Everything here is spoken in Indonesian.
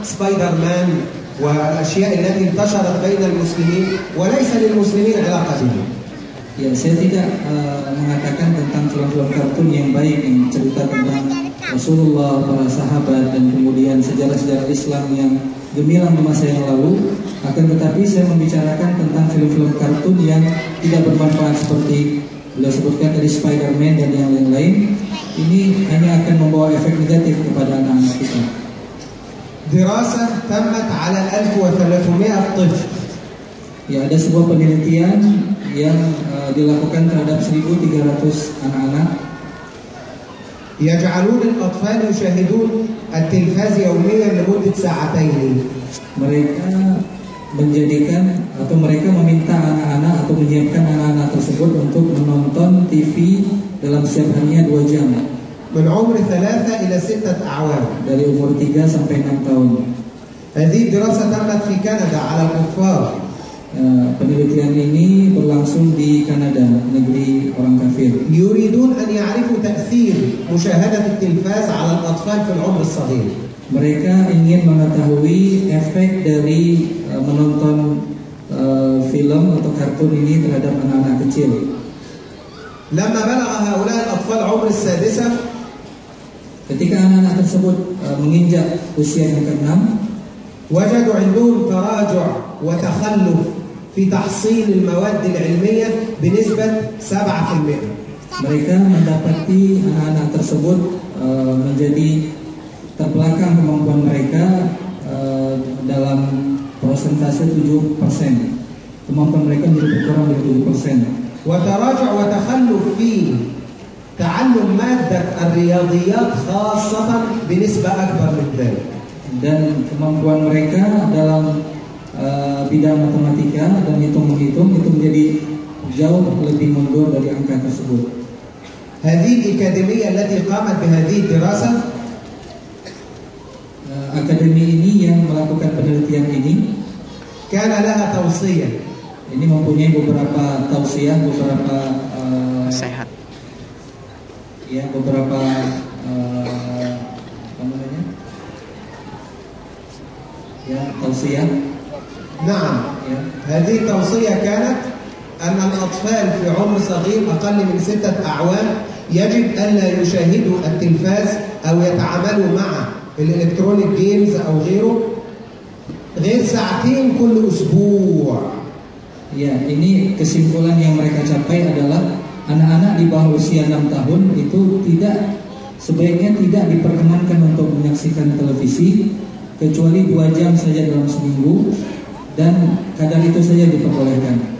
سبايدر مان والأشياء التي انتشرت بين المسلمين وليس للمسلمين علاقة به. Ya, saya tidak mengatakan tentang film-film kartun yang baik yang cerita tentang Rasulullah, para sahabat, dan kemudian sejarah-sejarah Islam yang gemilang di masa yang lalu. Akan tetapi saya membicarakan tentang film-film kartun yang tidak bermanfaat seperti beliau sebutkan tadi Spider-Man dan yang lain-lain. Ini hanya akan membawa efek negatif kepada anak-anak kita. دراسة تمت على 1300 طفل. Ya, ada sebuah penelitian yang dilakukan terhadap 1.300 anak-anak. يجعلون الأطفال يشاهدون التلفاز يوميا لمدة ساعتين. Mereka menjadikan atau mereka meminta anak-anak atau menyiapkan anak-anak tersebut untuk menonton TV dalam setiap harinya 2 jam. من عمر 3 إلى 6 أعوام. Dari umur 3 sampai 6 tahun. هذه الدراسة تمت في كندا على الكفار. Penelitian ini berlangsung di Kanada, negeri orang kafir. يريدون أن يعرفوا تأثير مشاهدة التلفاز على الأطفال في العمر الصغير. Mereka ingin mengetahui efek dari menonton film atau kartun ini terhadap anak-anak kecil. لما بلغ هؤلاء الأطفال عمر 6 ketika anak-anak tersebut menginjak usia yang ke-6, وجدوا عندهم تراجع وتخلف في تحصيل المواد العلمية بنسبة 7%. Mereka mendapati anak-anak tersebut menjadi terbelakang kemampuan mereka dalam persentase 7%. Kemampuan mereka menjadi berkurang dari 7%. وتراجع وتخلف في تعلم مادة الرياضيات خاصة بنسبة أكبر من ذلك. Dan kemampuan mereka dalam bidang matematika dan hitung-menghitung itu menjadi jauh lebih mundur dari angka tersebut. هذه الأكاديمية التي قامت بهذه الدراسة akademi ini yang melakukan penelitian ini كان لها توصية. Ini mempunyai beberapa tausiah, beberapa nasihat. Ya, beberapa apa namanya? Ya, tausiah. نعم. Ya. هذه التوصية كانت أن الأطفال في عمر صغير أقل من 6 أعوام يجب ألا يشاهدوا التلفاز أو يتعاملوا مع الإلكترونيك جيمز أو غيره غير 2 ساعات كل أسبوع. Ya, ini kesimpulan yang mereka capai adalah anak-anak di bawah usia 6 tahun itu sebaiknya tidak diperkenankan untuk menyaksikan televisi kecuali 2 jam saja dalam seminggu, dan kadar itu saja diperbolehkan.